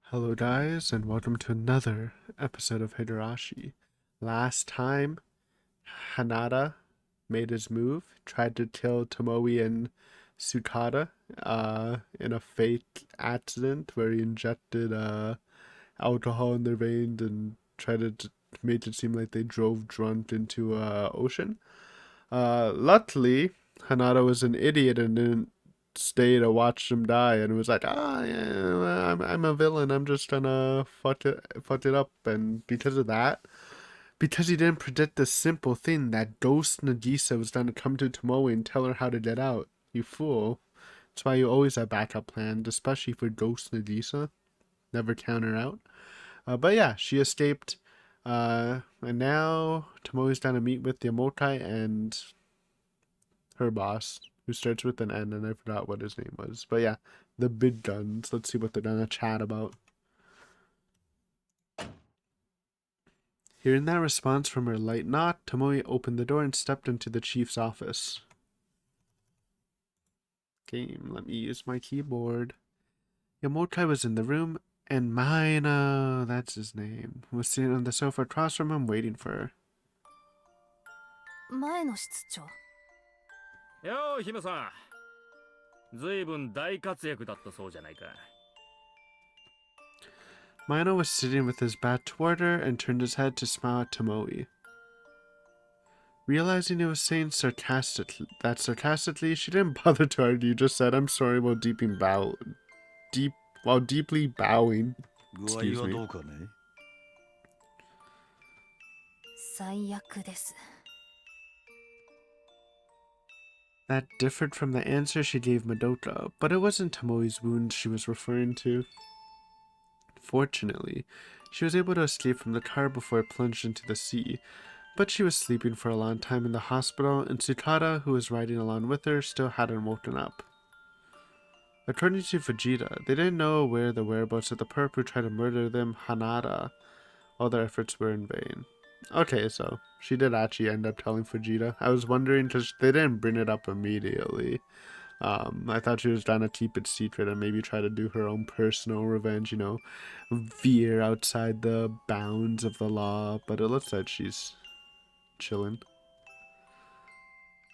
Hello guys, and welcome to another episode of Higurashi. Last time, Hanada made his move, tried to kill Tomoe and Sukata in a fake accident where he injected alcohol in their veins and tried to make it seem like they drove drunk into ocean. Luckily, Hanada was an idiot and didn't stay to watch them die, and was like, yeah, I'm a villain. I'm just gonna fuck it up. And because of that, because he didn't predict the simple thing that Ghost Nagisa was gonna come to Tomoe and tell her how to get out. You fool. That's why you always have backup plans, especially for Ghost Nagisa. Never count her out. But yeah, she escaped. And now Tomoe's gonna meet with the Yamokai and her boss, who starts with an N, and I forgot what his name was. But yeah, the big guns. Let's see what they're gonna chat about. Hearing that response from her light knock, Tomoe opened the door and stepped into the chief's office. Okay, let me use my keyboard. Yamokai was in the room, and Maina, that's his name, was sitting on the sofa across from him waiting for her. 前の室長。よう、姫さん。ずいぶん大活躍だったそうじゃないか。Maina was sitting with his back toward her and turned his head to smile at Tomoe. Realizing he was saying sarcastically, she didn't bother to argue, just said, I'm sorry, while deeply bowing. Excuse me. 最悪です。 That differed from the answer she gave Madoka, but it wasn't Tomoe's wounds she was referring to. Fortunately, she was able to escape from the car before it plunged into the sea, but she was sleeping for a long time in the hospital, and Tsukada, who was riding along with her, still hadn't woken up. According to Vegeta, they didn't know where the whereabouts of the perp who tried to murder them, Hanada. All their efforts were in vain. Okay, so she did actually end up telling Vegeta. I was wondering, because they didn't bring it up immediately. I thought she was trying to keep it secret and maybe try to do her own personal revenge, veer outside the bounds of the law, but it looks like she's chilling.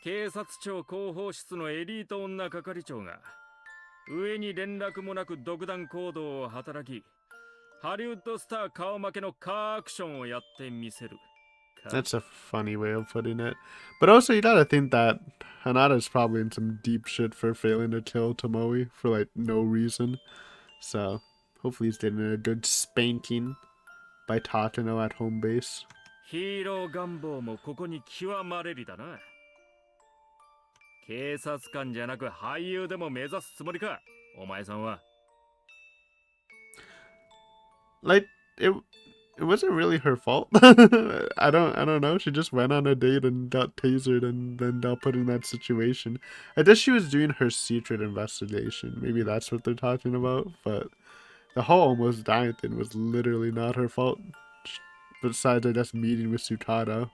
警察庁広報室のエリート女係長が上に連絡もなく独断行動を働き、ハリウッドスター顔負けのカーアクションをやってみせる。That's a funny way of putting it. But also, you gotta think that Hanada's probably in some deep shit for failing to kill Tomoe for, like, no reason. So, hopefully he's getting a good spanking by Takano at home base. ヒーロー願望もここに極まれりだな。警察官じゃなく俳優でも目指すつもりか、お前さんは。Like, it wasn't really her fault. I don't know. She just went on a date and got tasered and then got put in that situation. I guess she was doing her secret investigation. Maybe that's what they're talking about. But the whole almost dying thing was literally not her fault. Besides, I guess, meeting with Sukada,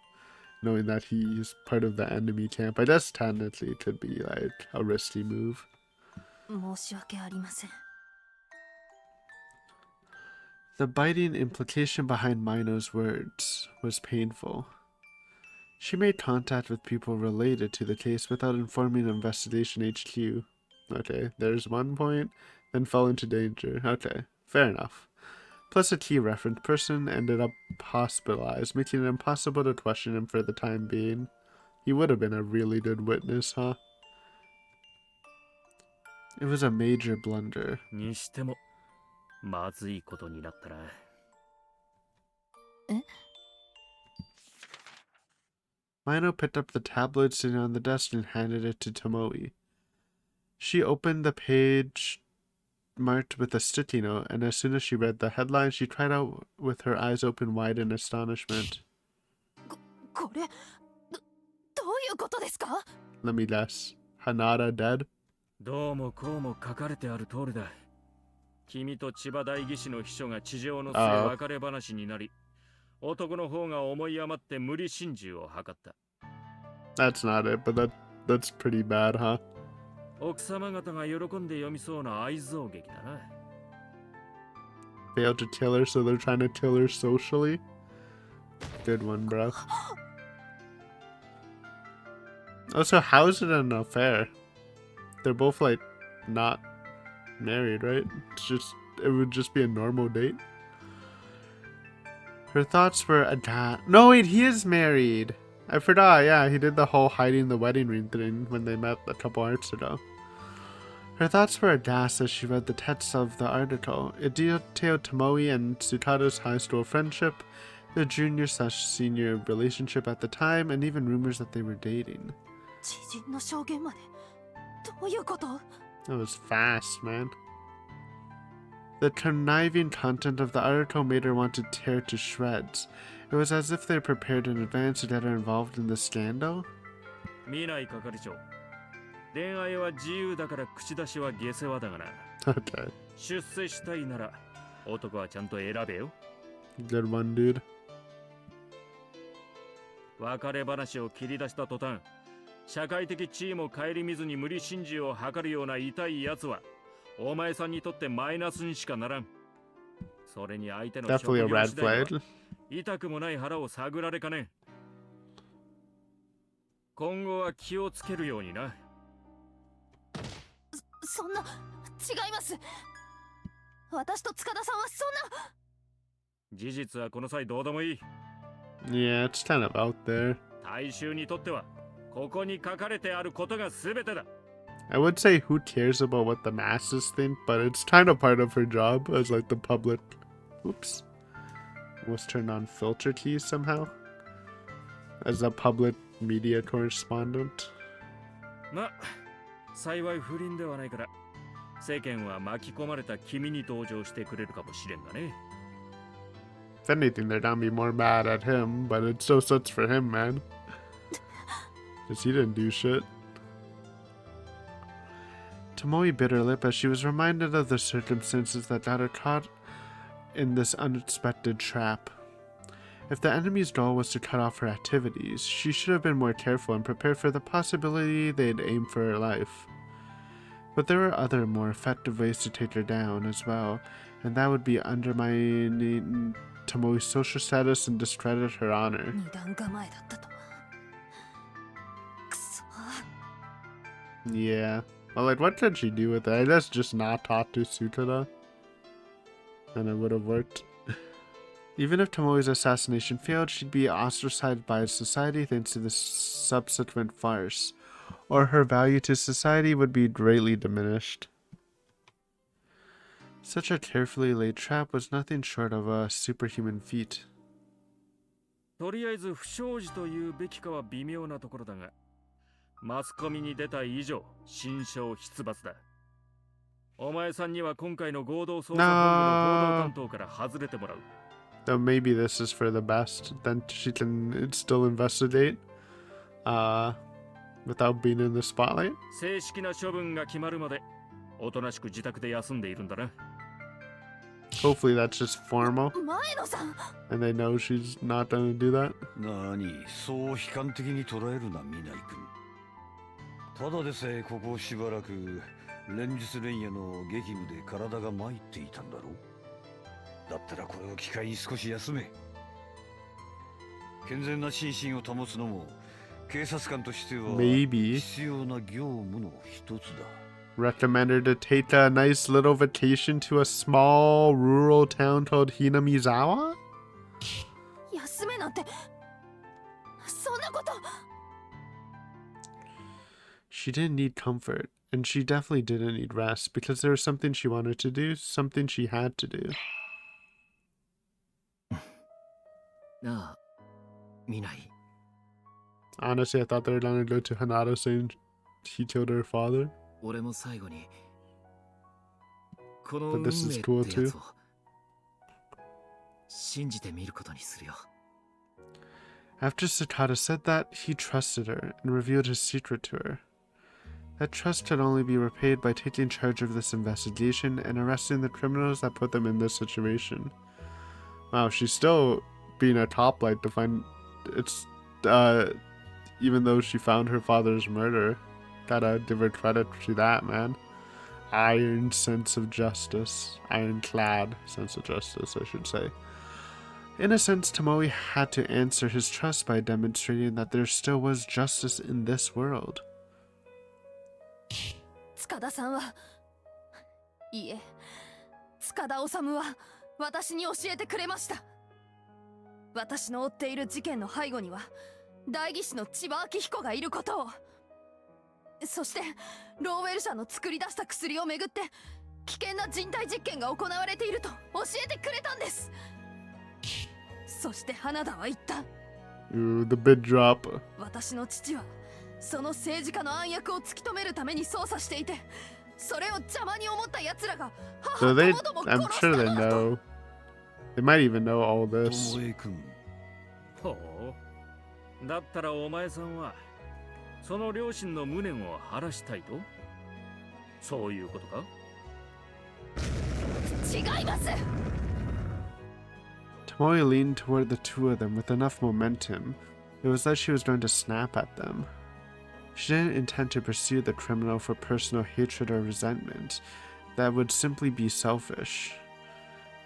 knowing that he's part of the enemy camp. I guess technically it could be like a risky move. 申し訳ありません。 The biting implication behind Mino's words was painful. She made contact with people related to the case without informing Investigation HQ. Okay, there's one point, then fell into danger. Okay, fair enough. Plus a key reference person ended up hospitalized, making it impossible to question him for the time being. He would have been a really good witness, huh? It was a major blunder. にしてもまずいことになったな。え? Mino picked up the tabloid sitting on the desk and handed it to Tomoe. She opened the page marked with a sticky note, and as soon as she read the headline, she cried out with her eyes open wide in astonishment. これ、どういうことですか? Let me guess. Hanada dead? どうもこうも書かれてある通りだ。君と千葉大義士の秘書が地上の末別れ話になり、男の方が思い余って無理心中を図った。That's not it, but that's pretty bad, huh? 奥様方が喜んで読みそうな愛憎劇だな。Failed to kill her, so they're trying to kill her socially. Good one, bro. Also, how is it an affair? They're both like not married, right? It would just be a normal date. Her thoughts were no, wait, he is married. I forgot, yeah, he did the whole hiding the wedding ring thing when they met a couple arcs ago. Her thoughts were aghast as she read the text of the article. It detailed Tomoe and Tsukada's high school friendship, their junior/senior relationship at the time, and even rumors that they were dating. 知人の証言までどういうこと？ That was fast, man. The conniving content of the article made her want to tear to shreds. It was as if they prepared in advance to get her involved in the scandal. 見ない係長。恋愛は自由だから口出しは下世話だがな。Okay. 出世したいなら男はちゃんと選べよ。Good one, dude. 別れ話を切り出した途端、社会的地位も顧みずに無理心中を図るような痛いやつは、お前さんにとってマイナスにしかならん。それに相手の職 Definitely a 業 red 次第は flag. 痛くもない腹を探られかねん。今後は気をつけるようにな。そんな、違います。私と塚田さんはそんな。事実はこの際どうでもいい。Yeah, it's kind of out there. 大衆にとってはここに書かれてあることが全てだ。I would say who cares about what the masses think, but it's kind of part of her job as like the public. Oops. Was turned on filter keys somehow. As a public media correspondent. ま、幸い不倫ではないから、世間は巻き込まれた君に同情してくれるかもしれんがね。If anything, they're gonna be more mad at him, but it still sucks for him, man. Because he didn't do shit. Tomoe bit her lip as she was reminded of the circumstances that got her caught in this unexpected trap. If the enemy's goal was to cut off her activities, she should have been more careful and prepared for the possibility they'd aim for her life. But there were other, more effective ways to take her down as well, and that would be undermining Tomoe's social status and discredit her honor. 二段構えだったとは。くそ。 Yeah. Well, like, what could she do with it? I guess just not talk to Sutada. And it would have worked. Even if Tomoe's assassination failed, she'd be ostracized by society thanks to the subsequent farce, or her value to society would be greatly diminished. Such a carefully laid trap was nothing short of a superhuman feat. とりあえず不祥事というべきかは微妙なところだが、マスコミに出た以上、心証出没だ。お前さんには今回の合同捜査本部の報道担当から外れてもらう。Though maybe this is for the best, then she can still investigate without being in the spotlight. 正式な処分が決まるまで、おとなしく自宅で休んでいるんだな。Hopefully that's just formal, 前野さん。 and they know she's not gonna do that. 何、そう悲観的に捉えるな、南井君。ただでさえここしばらく連日連夜の激務で体が参っていたんだろう。だったらこれを機会に少し休め。健全な心身を保つのも警察官としては Maybe 必要な業務の一つだ。 Recommend her to take a nice little vacation to a small rural town called Hinamizawa? 休めなんて。そんなこと。 She didn't need comfort, and she definitely didn't need rest because there was something she wanted to do, something she had to do. なあ、見ない。 Honestly, I thought they were gonna go to Hanada saying he killed her father. 俺も最後にこの But 運 this 命 is っ cool てや too. つを信じてみることにするよ。 After Sakata said that, he trusted her and revealed his secret to her. That trust could only be repaid by taking charge of this investigation and arresting the criminals that put them in this situation. Wow, she's still being a top light to find it's even though she found her father's murder. Gotta give her credit to that, man. Iron sense of justice. Ironclad sense of justice, I should say. In a sense, Tomoe had to answer his trust by demonstrating that there still was justice in this world. 塚田さんは、いいえ、塚田治は私に教えてくれました。私の追っている事件の背後には代議士の千葉明彦がいることを、そしてローウェル社の作り出した薬をめぐって危険な人体実験が行われていると教えてくれたんです。そして花田は言った。 Ooh, the big drop. 私の父はその政治家の暗躍を突き止めるために捜査していて、それを邪魔に思った奴らが So 母 they, ともども I'm 殺した sure they のだと。 know. They might even know all this. 巴君、ほう。だったらお前さんはその両親の無念を晴らしたいと、そういうことか？違います。 Tomoe leaned toward the two of them with enough momentum. It was like she was going to snap at them. She didn't intend to pursue the criminal for personal hatred or resentment. That would simply be selfish.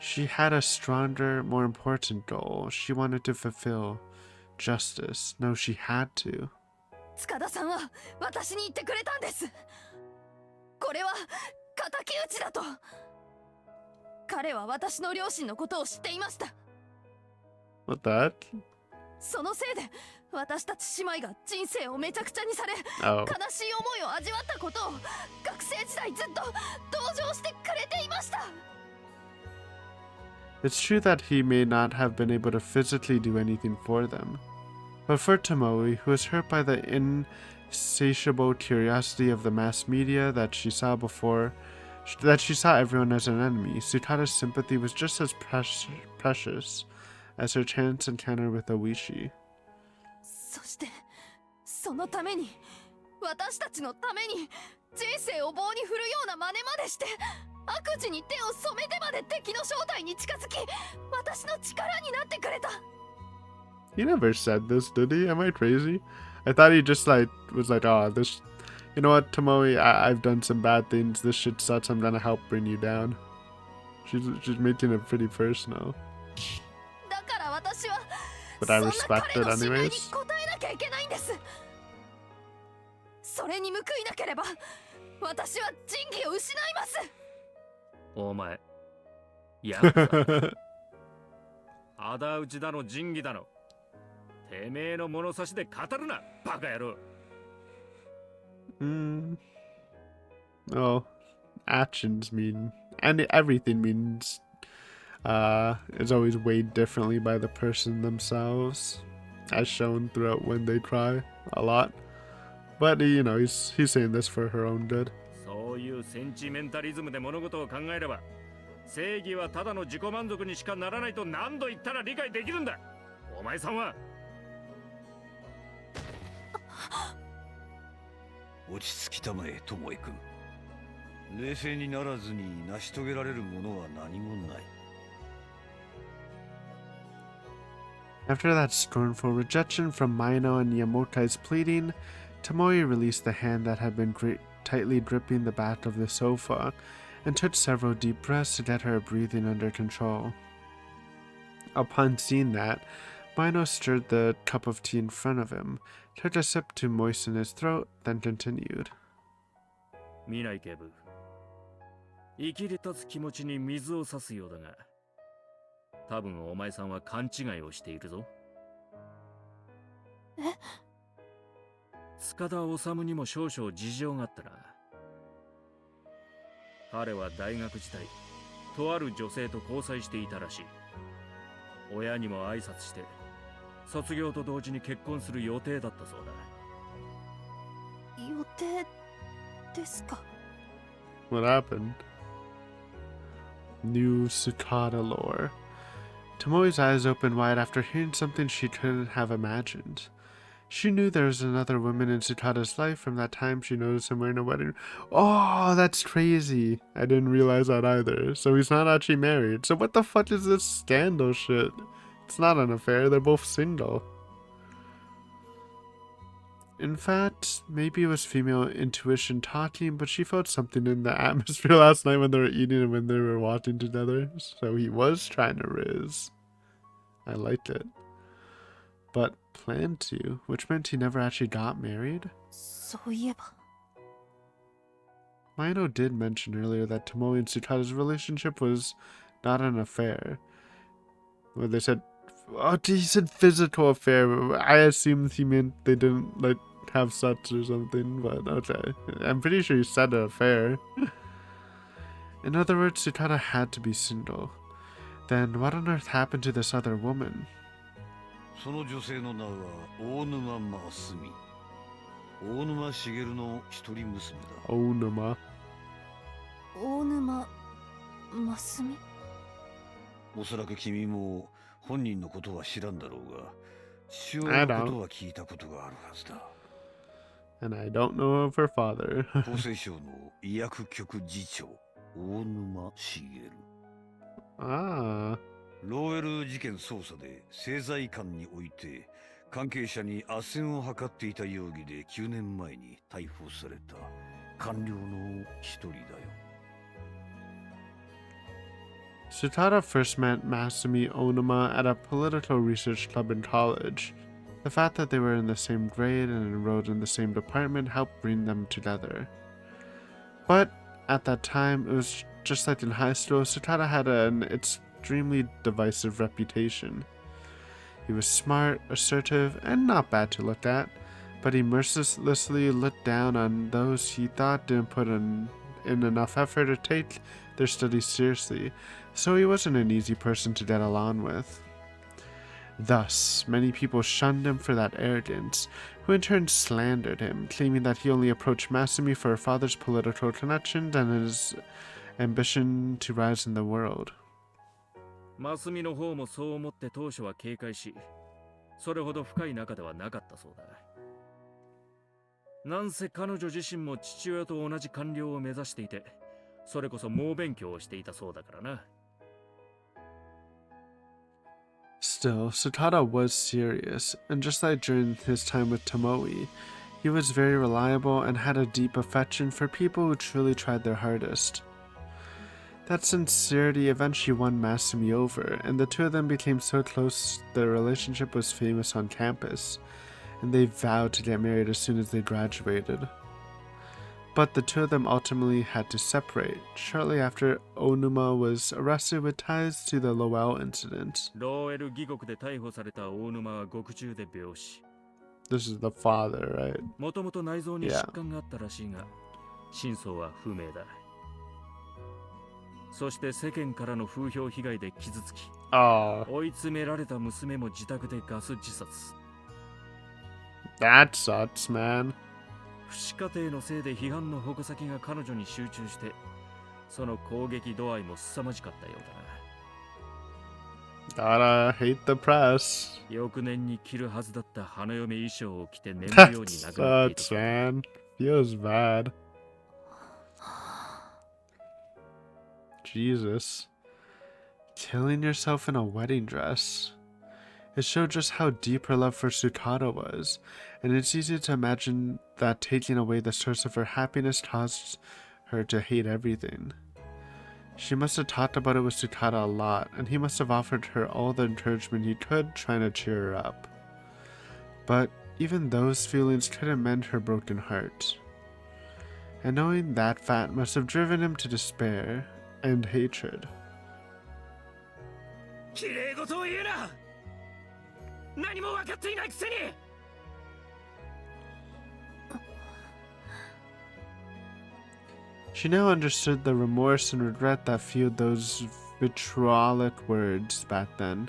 She had a stronger, more important goal. She wanted to fulfill justice. No, she had to. 塚田さんは私に言ってくれたんです。これは敵討ちだと。彼は私の両親のことを知っていました。 What that? そのせいで私たち姉妹が人生をめちゃくちゃにされ、 Oh. 悲しい思いを味わったことを学生時代ずっと同情してくれていました。 It's true that he may not have been able to physically do anything for them. But for Tomoe, who was hurt by the insatiable curiosity of the mass media that she saw everyone as an enemy, Tsutada's sympathy was just as precious as her chance encounter with Oishi. そしてそのために、私たちのために人生を棒に振るような真似までして、悪事に手を染めてまで敵の正体に近づき、私の力になってくれた。 He never said this, did he? Am I crazy? I thought he just was like, oh, this, you know what, Tomoe, I've done some bad things. This shit sucks. I'm gonna help bring you down. She's making it pretty personal. だから私は But I respect it そんな彼の使命に anyways. 応えなきゃいけないんです。それに報いなければ私は仁義を失います。お前、や仇討ちだの仁義だの、てめえの物差しで語るな、バカ野郎。Well, actions mean, and everything means, is always weighed differently by the person themselves, as shown throughout When They Cry a lot. But you know, he's saying this for her own good. そういうセンチメンタリズムで物事を考えれば、正義はただの自己満足にしかならないと何度言ったら理解できるんだ。お前さんは。落ち着きたまえ、巴君。冷静にならずに成し遂げられるものは何もない。 After that scornful rejection from Maino and Yamotai's pleading, Tomoe released the hand that had been tightly gripping the back of the sofa and took several deep breaths to get her breathing under control. Upon seeing that, Maino stirred the cup of tea in front of him, took a sip to moisten his throat, then continued. 見ない警部。生きり立つ気持ちに水を差すようだが、多分お前さんは勘違いをしているぞ。え？塚田治にも少々事情があったな。彼は大学時代、とある女性と交際していたらしい。親にも挨拶して、卒業と同時に結婚する予定だったそうだ。予定ですか？ What happened? New Tsukada lore. Tomoe's eyes opened wide after hearing something she couldn't have imagined. She knew there was another woman in Tsukada's life from that time she noticed him wearing a wedding. Oh, that's crazy. I didn't realize that either. So he's not actually married. So what the fuck is this scandal shit? It's not an affair. They're both single. In fact, maybe it was female intuition talking, but she felt something in the atmosphere last night when they were eating and when they were watching together. So he was trying to riz. I liked it. But planned to, which meant he never actually got married? そういえば Mino did mention earlier that Tomoe and Tsutada's relationship was not an affair. Well, they said, oh, he said physical affair. I assumed he meant they didn't, like, have sex or something, but okay. I'm pretty sure he said an affair. In other words, Tsutada had to be single. Then what on earth happened to this other woman? その女性の名は大沼真澄。大沼茂の一人娘だ。 Onuma. 大沼真澄おそらく君も本人のことは知らんだろうが、父親のことは聞いたことがあるはずだ。And I don't know of her father. 厚生省の医薬局次長、大沼茂。Ah. ローエル事件捜査で政財官において関係者に斡旋を図っていた容疑で9年前に逮捕された官僚の一人だよ。Tsutada first met Masumi Onuma at a political research club in college. The fact that they were in the same grade and enrolled in the same department helped bring them together. But at that time, it was just like in high school, Tsutada had an extremely divisive reputation. He was smart, assertive, and not bad to look at, but he mercilessly looked down on those he thought didn't put in enough effort to take their studies seriously, so he wasn't an easy person to get along with. Thus, many people shunned him for that arrogance, who in turn slandered him, claiming that he only approached Masumi for her father's political connections and his ambition to rise in the world. マスミの方もそう思って当初は警戒し、それほど深い仲ではなかったそうだ。なんせ彼女自身も父親と同じ官僚を目指していて、それこそ猛勉強をしていたそうだからな。Still, Tsutada was serious, and just like during his time with Tomoe, he was very reliable and had a deep affection for people who truly tried their hardest. That sincerity eventually won Masumi over, and the two of them became so close their relationship was famous on campus, and they vowed to get married as soon as they graduated. But the two of them ultimately had to separate, shortly after Onuma was arrested with ties to the Lowell incident. ローエル義国で逮捕された大沼は獄中で病死。This is the father, right? もともと内臓に疾患があったらしいが、真相は不明だ。そして世間からの風評被害で傷つき、追い詰められた娘も自宅でガス自殺。That sucks, man. 不死家庭のせいで批判の矛先が彼女に集中して、その攻撃度合いも凄まじかったようだな。Gotta hate the press. 翌年に着るはずだった花嫁衣装を着て眠る That ように亡くなっていた sucks, man. Feels bad. Jesus. Killing yourself in a wedding dress. It showed just how deep her love for Tsutada was, and it's easy to imagine that taking away the source of her happiness caused her to hate everything. She must have talked about it with Tsutada a lot, and he must have offered her all the encouragement he could, trying to cheer her up. But even those feelings couldn't mend her broken heart. And knowing that fact must have driven him to despair and hatred. 綺麗事を言うな。何も分かっていないくせに。She now understood the remorse and regret that fueled those vitriolic words back then.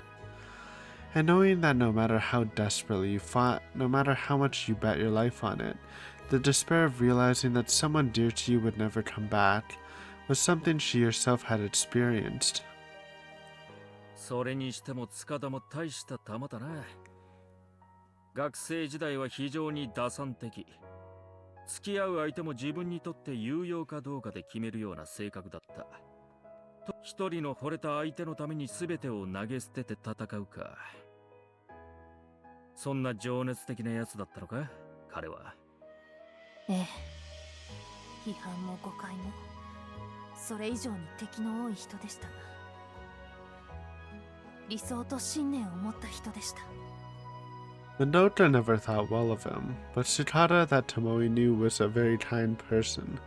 And knowing that no matter how desperately you fought, no matter how much you bet your life on it, the despair of realizing that someone dear to you would never come back was something she herself had experienced. それにしても塚田も大した玉だな。学生時代は非常に打算的。付き合う相手も自分にとって有用かどうかで決めるような性格だった。一人の惚れた相手のために全てを投げ捨てて戦うか。そんな情熱的なやつだったのか、彼は。ええ、批判も誤解もそれ以上に敵の多い人でしたが、理想と信念を持った人でした。 Minota never thought well of him, but Sukata that Tomoe knew was a very kind person.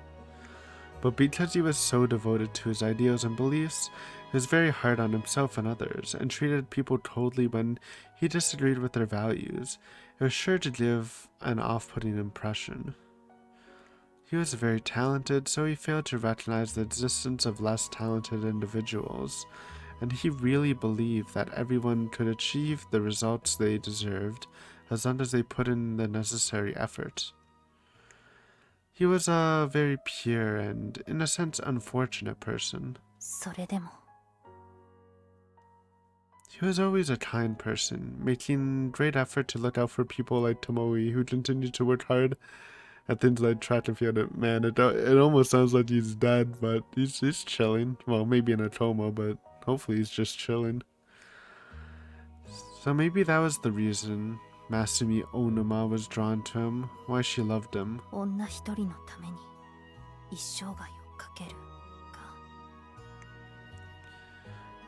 But because he was so devoted to his ideals and beliefs, he was very hard on himself and others, and treated people coldly when he disagreed with their values. It was sure to give an off-putting impression. He was very talented, so he failed to recognize the existence of less talented individuals, and he really believed that everyone could achieve the results they deserved as long as they put in the necessary effort. He was a very pure and, in a sense, unfortunate person. それでも He was always a kind person, making great effort to look out for people like Tomoe, who continued to work hard at things like track and field. Man, it almost sounds like he's dead, but he's chilling. Well, maybe in a coma, but hopefully he's just chilling. So maybe that was the reason Masumi Onuma was drawn to him, why she loved him. 女一人のために一生涯をかけるか。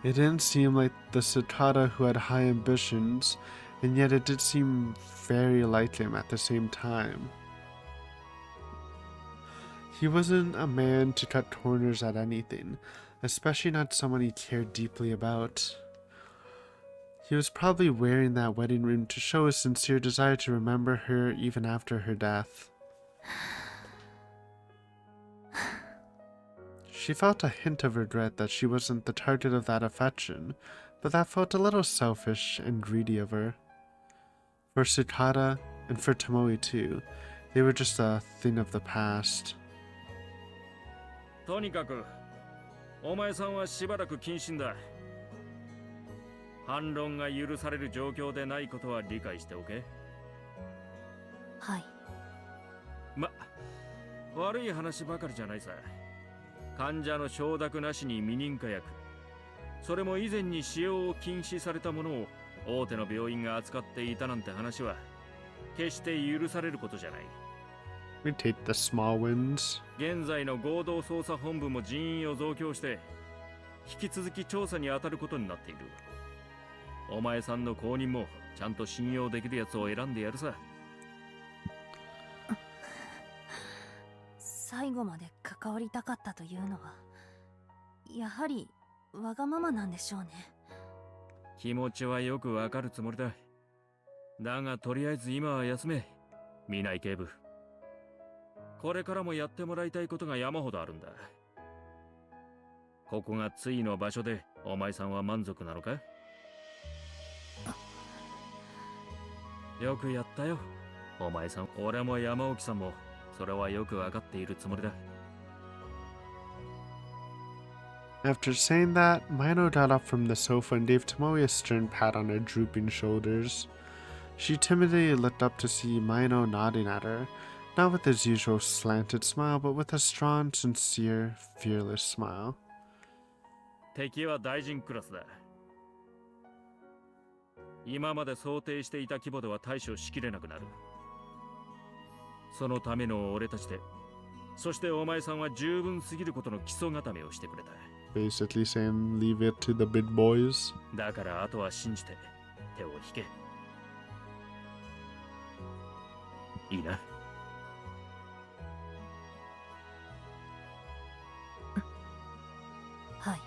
It didn't seem like the Sukata who had high ambitions, and yet it did seem very like him at the same time. He wasn't a man to cut corners at anything, especially not someone he cared deeply about. He was probably wearing that wedding ring to show his sincere desire to remember her even after her death. She felt a hint of regret that she wasn't the target of that affection, but that felt a little selfish and greedy of her. For Sukata, and for Tomoe too, they were just a thing of the past. とにかく、お前さんはしばらく謹慎だ。反論が許される状況でないことは理解しておけ。はい。悪い話ばかりじゃないさ。患者の承諾なしに未認可薬、それも以前に使用を禁止されたものを大手の病院が扱っていたなんて話は決して許されることじゃない。We take the small wins. 現在の合同捜査本部も人員を増強して引き続き調査に当たることになっている。お前さんの後任もちゃんと信用できるやつを選んでやるさ。最後まで関わりたかったというのはやはりわがままなんでしょうね。気持ちはよくわかるつもりだ。だがとりあえず今は休め、南井警部。これからもやってもらいたいことが山ほどあるんだ。ここがついの場所でお前さんは満足なのか？よくやったよ、お前さん。俺も山沖さんもそれはよくわかっているつもりだ。After saying that, Mino got up from the sofa and gave Tomoe a stern pat on her drooping shoulders. She timidly looked up to see Mino nodding at her, not with his usual slanted smile, but with a strong, sincere, fearless smile. 敵は大臣クラスだ。今まで想定していた規模では対処しきれなくなる。そのための俺たちで、そしてお前さんは十分すぎることの基礎固めをしてくれた。Basically saying, leave it to the big boys. だからあとは信じて手を引け。いいな。はい。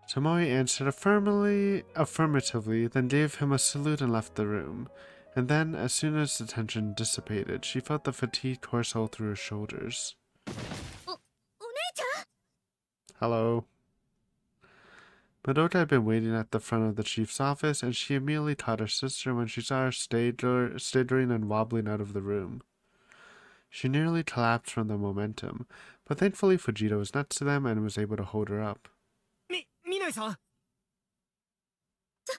Tomoe answered affirmatively, then gave him a salute and left the room. And then, as soon as the tension dissipated, she felt the fatigue course all through her shoulders. Hello. Madoka had been waiting at the front of the chief's office, and she immediately caught her sister when she saw her staggering and wobbling out of the room. She nearly collapsed from the momentum, but thankfully Fujita was next to them and was able to hold her up. みないさん。ちょっと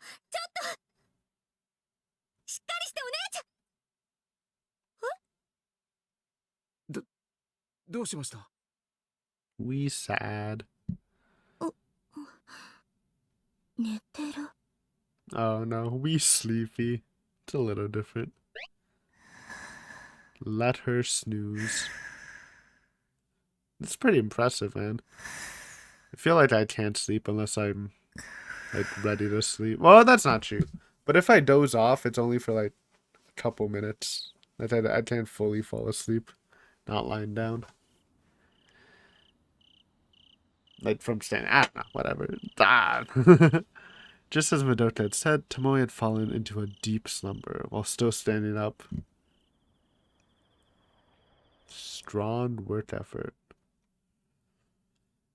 しっかりしてお姉ちゃん。どうしました？ We sad. 寝てる。 Oh no, we sleepy. It's a little different. Let her snooze. It's pretty impressive, man. I feel like I can't sleep unless I'm like ready to sleep. Well, that's not true. But if I doze off, it's only for like a couple minutes. I can't fully fall asleep, not lying down. Like from standing, I don't know, whatever. Ah. Just as Madoka had said, Tomoe had fallen into a deep slumber while still standing up. Strong work effort.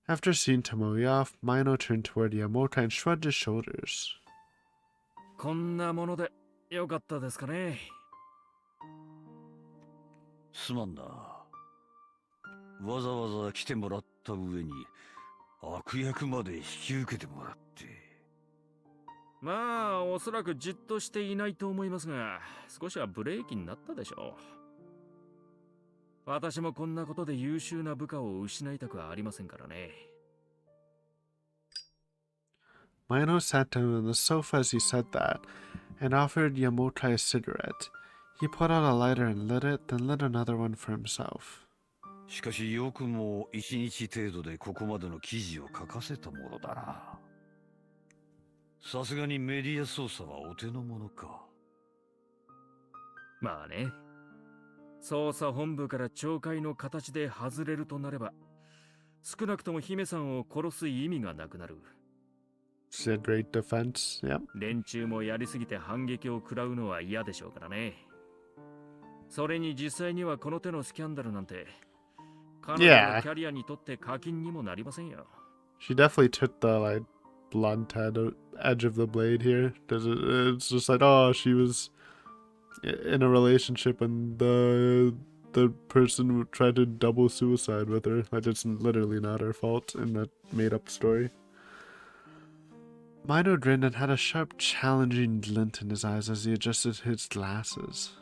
After seeing Tomoe off, Mino turned toward Yamoka and shrugged his shoulders. こんなものでよかったですかね。すまんな。わざわざ来てもらった上に悪役まで引き受けてもらって。まあおそらくじっとしていないと思いますが、少しはブレーキになったでしょう。私もこんなことで優秀な部下を失いたくはありませんからね。Mino sat down on the sofa as he said that, and offered Yamoka a cigarette. He pulled out a lighter and lit it, then lit another one for himself. しかしよくも一日程度でここまでの記事を書かせたものだな。さすがにメディア操作はお手の物か。まあね。捜査本部から懲戒の形で外れるとなれば、少なくとも姫さんを殺す意味がなくなる。It's a great defense, yep. 連中もやりすぎて反撃を食らうのは嫌でしょうからね。それに実際にはこの手のスキャンダルなんて、彼女のキャリアにとって課金にもなりませんよ。She definitely took the like blunt edge of the blade here. It's just like, oh, she was in a relationship and the person tried to double suicide with her. Like it's literally not her fault in that made up story. Mino grinned and had a sharp, challenging glint in his eyes as he adjusted his glasses.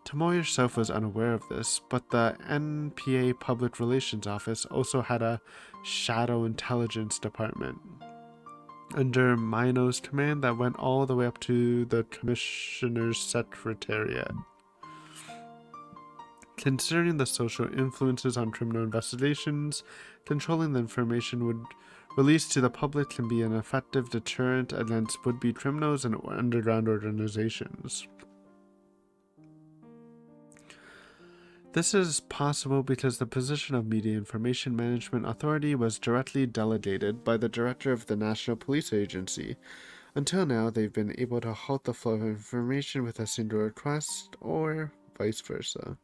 Tomoe herself was unaware of this, but the NPA Public Relations Office also had a shadow intelligence department under Mino's command that went all the way up to the Commissioner's Secretariat. Considering the social influences on criminal investigations, controlling the information would released to the public can be an effective deterrent against would-be criminals and underground organizations. This is possible because the position of Media Information Management Authority was directly delegated by the director of the National Police Agency. Until now, they've been able to halt the flow of information with a single request, or vice versa.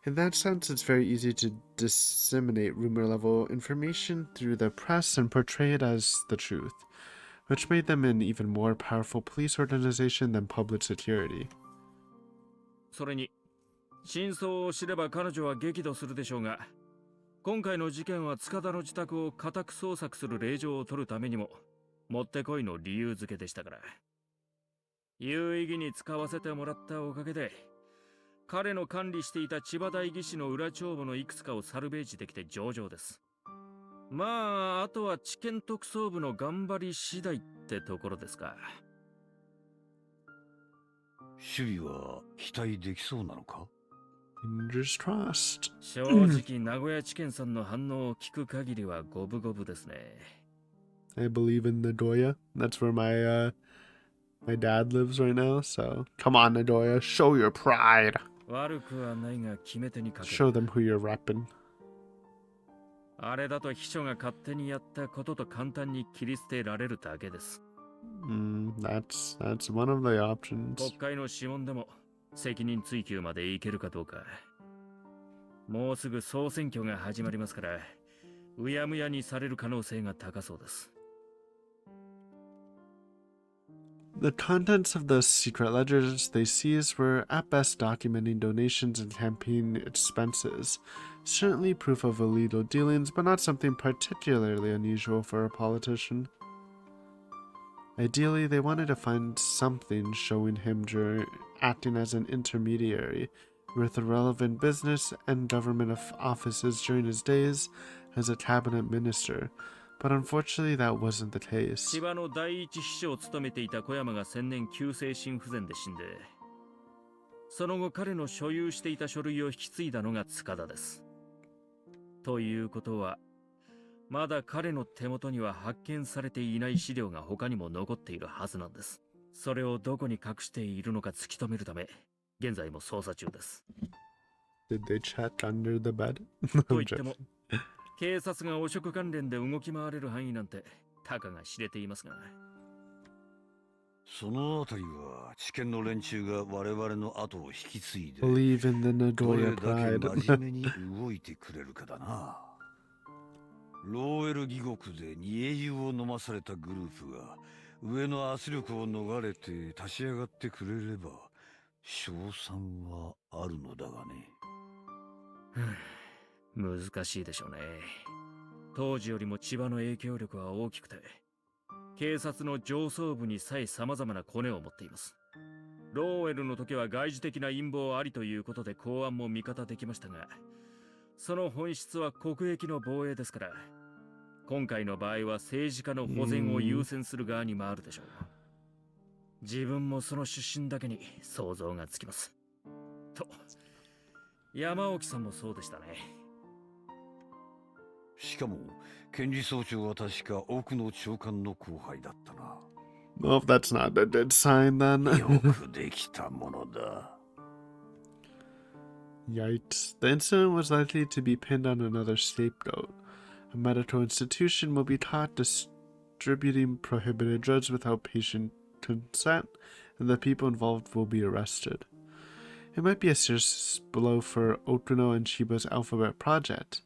In that sense, it's very easy to disseminate rumor-level information through the press and portray it as the truth, which made them an even more powerful police organization than public security. それに、真相を知れば彼女は激怒するでしょうが、今回の事件は塚田の自宅を家宅捜索する令状を取るためにも、もってこいの理由付けでしたから。有意義に使わせてもらったおかげで、彼の管理していた千葉代議士の裏帳簿のいくつかをサルベージできて上々です。まあ、あとは地検特捜部の頑張り次第ってところですか。守備は期待できそうなのか？ Fingers crossed. 正直、名古屋地検さんの反応を聞く限りは五分五分ですね。I believe in Nagoya. That's where my dad lives right now, so come on, Nagoya, show your pride. 悪くはないが決め手にかける。Show them who you're repping. あれだと秘書が勝手にやったことと簡単に切り捨てられるだけです。That's one of the options. 国会の諮問でも責任追及までいけるかどうか。もうすぐ総選挙が始まりますから、うやむやにされる可能性が高そうです。The contents of the secret ledgers they seized were at best documenting donations and campaign expenses. Certainly proof of illegal dealings, but not something particularly unusual for a politician. Ideally, they wanted to find something showing him acting as an intermediary with relevant business and government offices during his days as a cabinet minister, but unfortunately that wasn't the case. 千葉の第一秘書を務めていた小山が先年急性心不全で死んで、その後彼の所有していた書類を引き継いだのが塚田です。ということは、まだ彼の手元には発見されていない資料が他にも残っているはずなんです。それをどこに隠しているのか突き止めるため、現在も捜査中です。Did they check under the bed? と言っても、警察が汚職関連で動き回れる範囲なんてたかが知れていますが。そのあたりは知見の連中が我々の後を引き継いで Believe in the どれ Nagoya だ pride. け真面目に動いてくれるかだな。ローエル義国で煮え湯を飲まされたグループが上の圧力を逃れて立ち上がってくれれば賞賛はあるのだがね。難しいでしょうね。当時よりも千葉の影響力は大きくて、警察の上層部にさえ様々なコネを持っています。ローエルの時は外事的な陰謀ありということで公安も味方できましたが、その本質は国益の防衛ですから、今回の場合は政治家の保全を優先する側に回るでしょう。自分もその出身だけに想像がつきます。と、山沖さんもそうでしたね。しかも検事総長は確か奥野長官の後輩だったな。Well, if that's not a good sign, then. よくできたものだ。Yikes. The incident was likely to be pinned on another scapegoat. A medical institution will be caught distributing prohibited drugs without patient consent, and the people involved will be arrested. It might be a serious blow for Okuno and Chiba's alphabet project,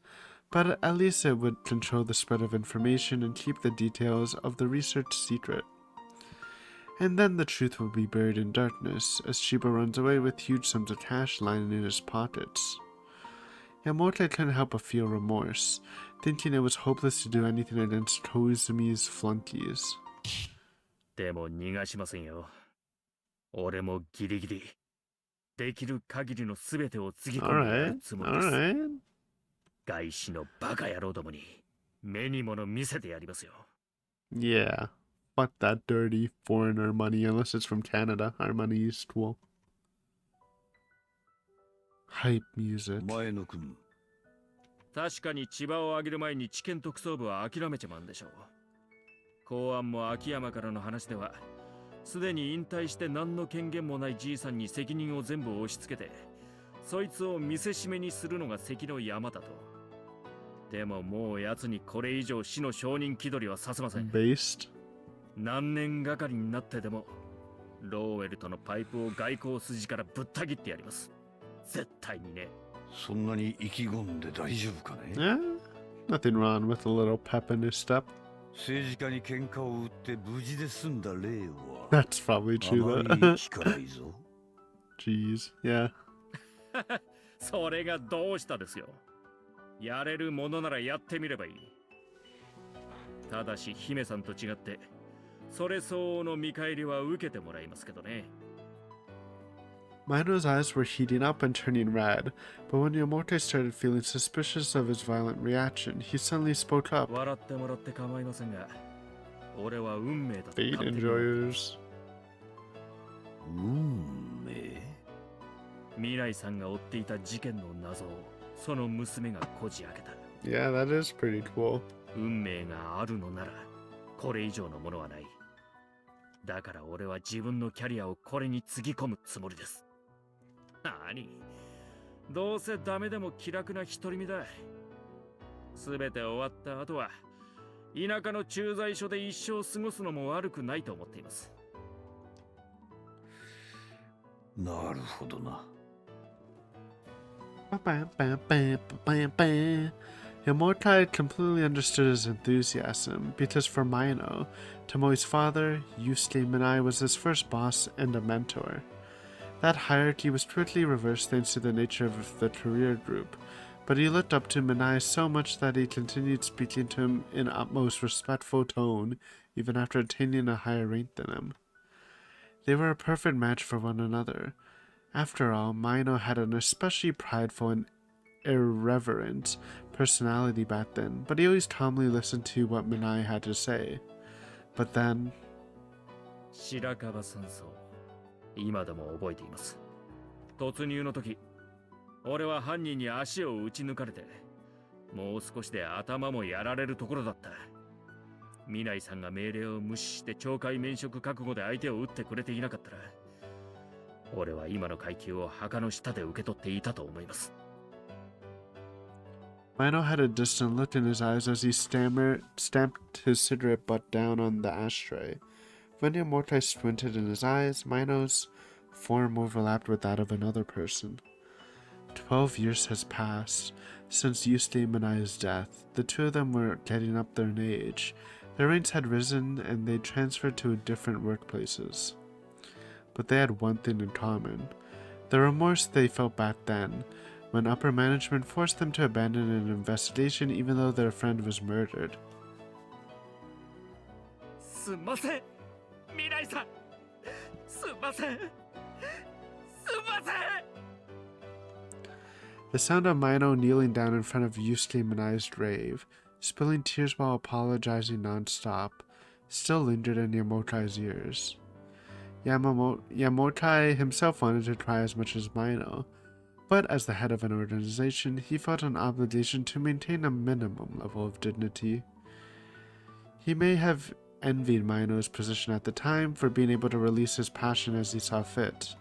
but at least it would control the spread of information and keep the details of the research secret. And then the truth will be buried in darkness as Chiba runs away with huge sums of cash lining in his pockets. Yamorte couldn't help but feel remorse, thinking it was hopeless to do anything against Koizumi's flunkies. でも逃がしませんよ。俺もギリギリできる限りのすべてをつぎ込んでやるつもりです。Alright. 外資のバカ野郎どもに目に物見せてやりますよ。Yeah. Fuck that dirty foreigner money, unless it's from Canada. Our money is cool. Hype music. 前野君。確かに千葉を挙げる前に地検特捜部は諦めちまうんでしょう。公安も秋山からの話では、すでに引退して何の権限もないじいさんに責任を全部押し付けて、そいつを見せしめにするのが関の山だと。でももう奴にこれ以上死の証人気取りはさせません。Based. 何年がかりになってでも、ローウェルとのパイプを外交筋からぶった切ってやります。絶対にね。そんなに意気込んで大丈夫かね。Yeah. Nothing wrong with a little pep in his step. 政治家に喧嘩を売って無事で済んだ例は That's probably あ true まり though. 聞かないぞ。Jeez. Yeah. それがどうしたですよ。やれるものならやってみればいい。ただし姫さんと違って、それ相応の見返りは受けてもらいますけどね。Mino's eyes were heating up and turning red, but when Yamorte started feeling suspicious of his violent reaction, he suddenly spoke up. 笑ってもらって構いませんが、俺は運命だと Fate 勝手に enjoyers. 運命。未来さんが追っていた事件の謎をその娘がこじ開けた。 Yeah, that is pretty cool. 運命があるのならこれ以上のものはない。だから俺は自分のキャリアをこれにつぎ込むつもりです。なに、どうせダメでも気楽な独り身だ。すべて終わった後は田舎の駐在所で一生過ごすのも悪くないと思っています。なるほどな。Yamorte completely understood his enthusiasm, because for Mino, Tomoe's father, Yusuke Minai, was his first boss and a mentor. That hierarchy was quickly reversed thanks to the nature of the career group, but he looked up to Minai so much that he continued speaking to him in utmost respectful tone, even after attaining a higher rank than him. They were a perfect match for one another. After all, Mino had an especially prideful and irreverent personality back then, but he always calmly listened to what Minai had to say. But then, 白樺山荘、今でも覚えています。突入の時、俺は犯人に足を打ち抜かれて、もう少しで頭もやられるところだった。南井さんが命令を無視して懲戒免職覚悟で相手を撃ってくれていなかったら、俺は今の階級を墓の下で受け取っていたと思います。Mino had a distant look in his eyes as he stamped his cigarette butt down on the ashtray. When Yamortai squinted in his eyes, Mino's form overlapped with that of another person. 12 years has passed since Yusuke Minai's death. The two of them were getting up there in age. Their ranks had risen and they transferred to different workplaces. But they had one thing in common: the remorse they felt back then, when upper management forced them to abandon an investigation even though their friend was murdered. すんません、南井さん。すんません。すんません。The sound of Mino kneeling down in front of Yusuke Minai's grave, spilling tears while apologizing non-stop, still lingered in Yamotai's ears. Yamotai himself wanted to cry as much as Mino, but as the head of an organization, he felt an obligation to maintain a minimum level of dignity. He may have envied Mino's position at the time for being able to release his passion as he saw fit.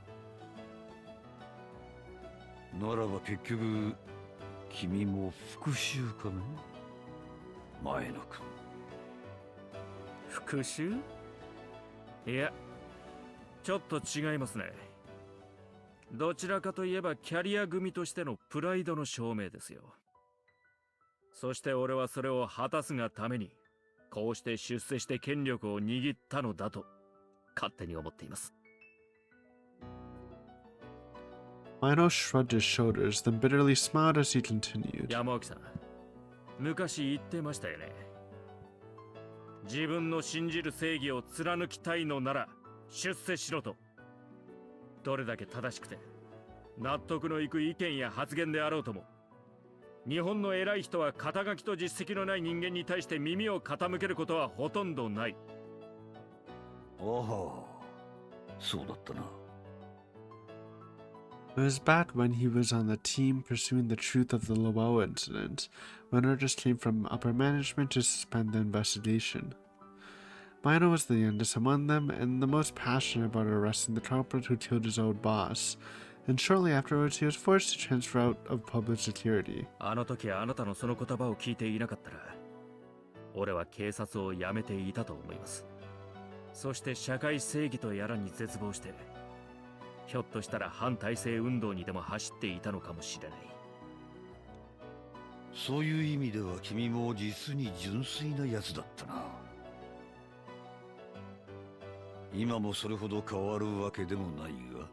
ならば結局君も復讐かね、前野君。復讐？いや、ちょっと違いますね。どちらかといえばキャリア組としてのプライドの証明ですよ。そして俺はそれを果たすがために、こうして出世して権力を握ったのだと勝手に思っています。Mino shrugged his shoulders, then bitterly smiled as he continued. 山脇さん、昔言ってましたよね。自分の信じる正義を貫きたいのなら出世しろと。どれだけ正しくて納得のいく意見や発言であろうとも、日本の偉い人は肩書きと実績のない人間に対して耳を傾けることはほとんどない。ああ、そうだったな。It was back when he was on the team pursuing the truth of the Lowell incident, when orders came from upper management to suspend the investigation. Mino was the youngest among them and the most passionate about arresting the culprit who killed his old boss, and shortly afterwards he was forced to transfer out of public security. あの時あなたのその言葉を聞いていなかったら、俺は警察を辞めていたと思います。そして社会正義とやらに絶望して、ひょっとしたら反体制運動にでも走っていたのかもしれない。そういう意味では君も実に純粋なやつだったな。今もそれほど変わるわけでもないが。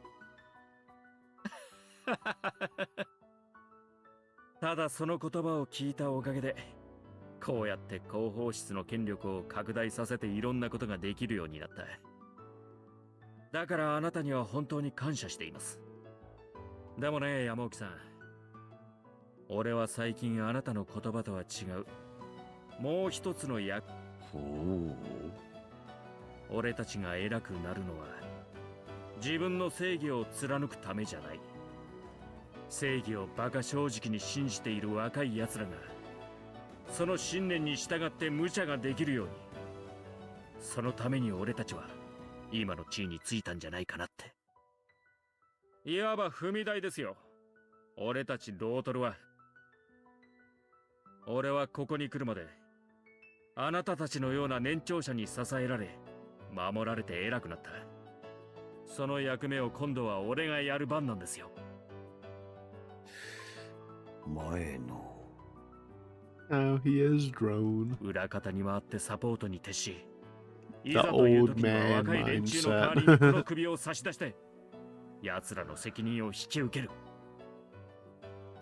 ただその言葉を聞いたおかげで、こうやって広報室の権力を拡大させていろんなことができるようになった。だからあなたには本当に感謝しています。でもね、山沖さん。俺は最近あなたの言葉とは違う。もう一つの役。ほう。俺たちが偉くなるのは、自分の正義を貫くためじゃない。正義を馬鹿正直に信じている若い奴らが、その信念に従って無茶ができるように。そのために俺たちは、今の地位についたんじゃないかなって。いわば踏み台ですよ。俺たちロートルは。俺はここに来るまで、あなたたちのような年長者に支えられ、守られて偉くなった。その役目を今度は俺がやる番なんですよ。前の。Now he is grown. 裏方に回ってサポートに徹し、い The ざという old 時には man 若い連中の代わりにこの首を差し出して、奴らの責任を引き受ける。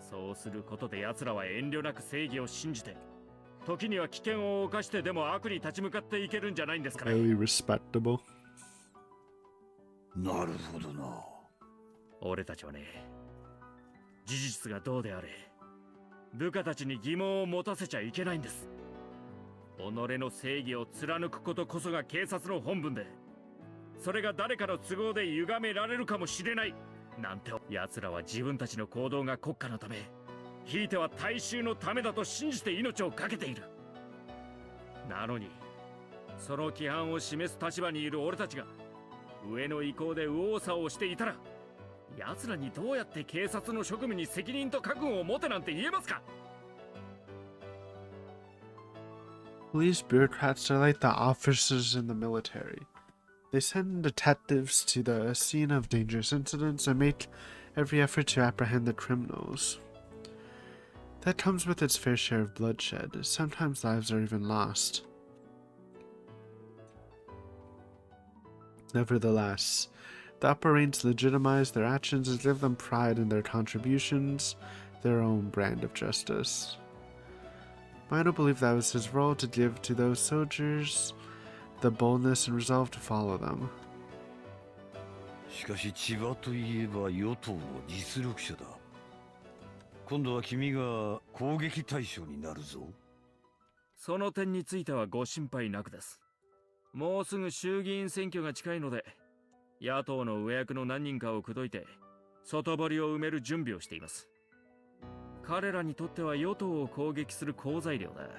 そうすることで奴らは遠慮なく正義を信じて、時には危険を冒してでも悪に立ち向かっていけるんじゃないんですかね。Very respectable. なるほどな。俺たちはね、事実がどうであれ、部下たちに疑問を持たせちゃいけないんです。己の正義を貫くことこそが警察の本分で、それが誰かの都合で歪められるかもしれないなんて。奴らは自分たちの行動が国家のため、ひいては大衆のためだと信じて命を懸けている。なのにその規範を示す立場にいる俺たちが上の意向で右往左往していたら、奴らにどうやって警察の職務に責任と覚悟を持てなんて言えますか。 Police bureaucrats are like the officers in the military. They send detectives to the scene of dangerous incidents and make every effort to apprehend the criminals. That comes with its fair share of bloodshed. Sometimes lives are even lost. Nevertheless, the upper ranks legitimize their actions and give them pride in their contributions, their own brand of justice. Mino believed that was his role to give to those soldiers the boldness and resolve to follow them. しかし千葉といえば与党の実力者だ。今度は君が攻撃対象になるぞ。その点についてはご心配なくです。もうすぐ衆議院選挙が近いので、野党の上役の何人かを口説いて外堀を埋める準備をしています。彼らにとっては与党を攻撃する好材料だ。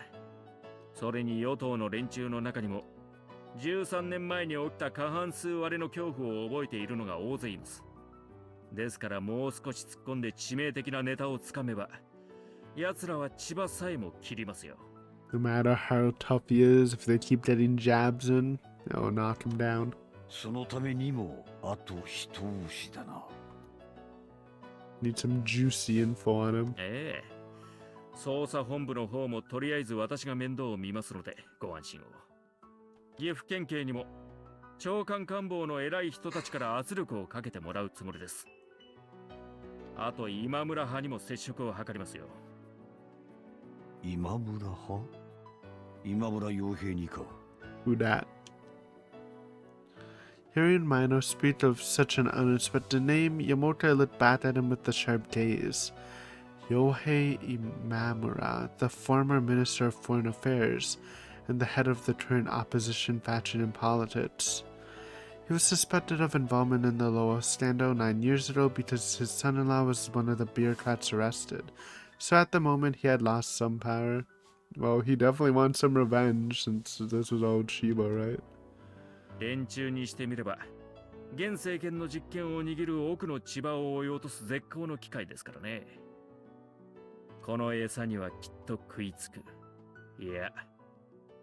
それに与党の連中の中にも13年前に起きた過半数割れの恐怖を覚えているのが大勢います。ですからもう少し突っ込んで致命的なネタをつかめば、奴らは千葉さえも切りますよ。No matter how tough he is, if they keep getting jabs in, it'll knock him down. そのためにもあと一押しだな。Need some juicy info on him. ええ、捜査本部の方もとりあえず私が面倒を見ますのでご安心を。岐阜県警にも長官官房の偉い人たちから圧力をかけてもらうつもりです。あと今村派にも接触を図りますよ。今村派？今村洋平にか。 Who dat? Hearing Mino speak of such an unexpected name, Yamote looked back at him with a sharp gaze. Yohei Imamura, the former Minister of Foreign Affairs and the head of the current opposition faction in politics. He was suspected of involvement in the Loa scandal 9 years ago because his son-in-law was one of the bureaucrats arrested. So at the moment he had lost some power. Well, he definitely wants some revenge since this was old Shiba, right? 連中にしてみれば、現政権の実権を握る奥の千葉を追い落とす絶好の機会ですからね。この餌にはきっと食いつく。いや、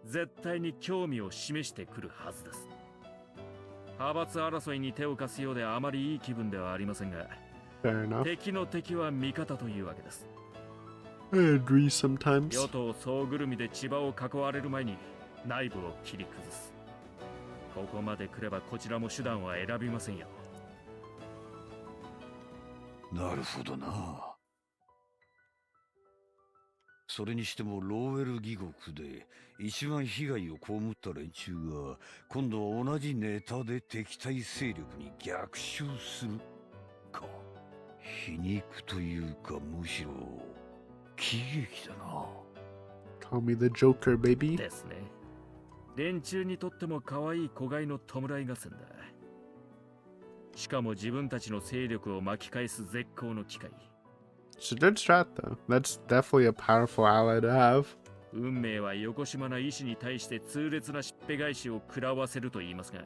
絶対に興味を示してくるはずです。派閥争いに手を貸すようであまりいい気分ではありませんが、Fair enough. 敵の敵は味方というわけです。I agree sometimes. 与党総ぐるみで千葉を囲われる前に内部を切り崩す。ここまで来ればこちらも手段は選びませんよ。なるほどな。それにしてもローウェル義国で一番被害を被った連中が今度は同じネタで敵対勢力に逆襲するか。皮肉というかむしろ喜劇だな。 Call me the Joker, baby. ですね。連中にとっても可愛い子飼いの弔い合戦だ。しかも自分たちの勢力を巻き返す絶好の機会。It's a good strat, though. That's definitely a powerful ally to have. 運命は横島な医師に対して痛烈なしっぺ返しを食らわせると言いますが、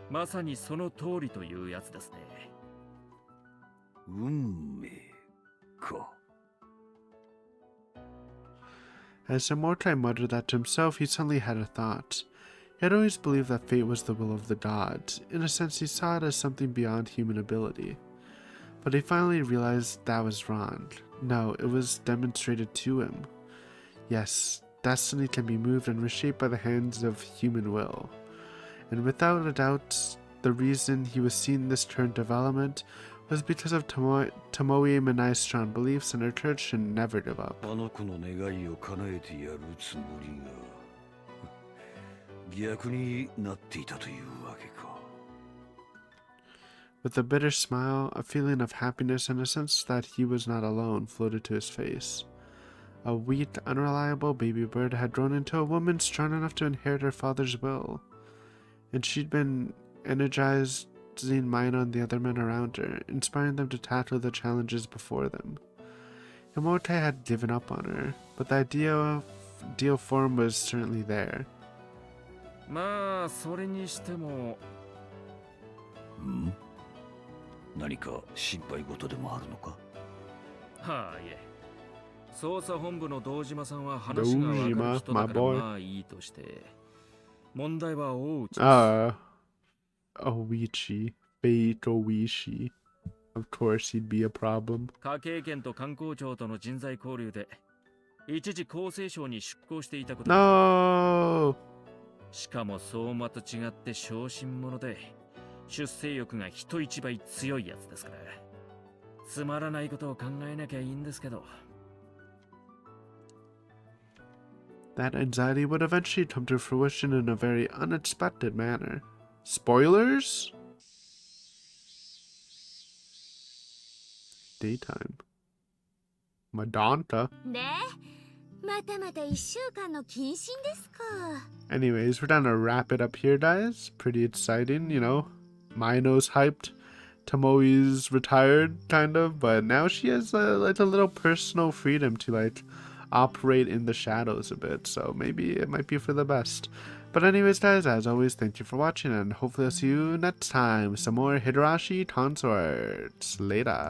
まさにその通りというやつですね。運命か。As Immortai muttered that to himself, he suddenly had a thought. He had always believed that fate was the will of the gods. In a sense, he saw it as something beyond human ability. But he finally realized that was wrong. No, it was demonstrated to him. Yes, destiny can be moved and reshaped by the hands of human will. And without a doubt, the reason he was seeing this current development was because of Tomoe Manai's strong beliefs in her church should never give up. あの子の願いを叶えてやるつもりが逆になっていたというわけか。 With a bitter smile, a feeling of happiness and a sense that he was not alone floated to his face. A weak, unreliable baby bird had grown into a woman strong enough to inherit her father's will, and she'd been energizing Mina and the other men around her, inspiring them to tackle the challenges before them. Himote had given up on her, but the ideal form was certainly there. まあそれにしてもん？何か心配事でもあるのか？はあいえ捜査本部の堂島さんは話がわかる人だからまあいいとして問題は大内です。Oichi. Fate Oishi. Of course he'd be a problem. 科警研と観光庁との人材交流で一時厚生省に出向していたこと。No! しかも相馬と違って小心者で出世欲が人一倍強いやつですからつまらないことを考えなきゃいいんですけど。That anxiety would eventually come to fruition in a very unexpected manner. Spoilers? Daytime. Madanta. Anyways, we're gonna wrap it up here, guys. Pretty exciting, you know. Mino's hyped. Tomoe's retired, kind of, but now she has like a little personal freedom to like operate in the shadows a bit, so maybe it might be for the best. But anyways, guys, as always, thank you for watching, and hopefully I'll see you next time. Some more Higurashi consorts. Later.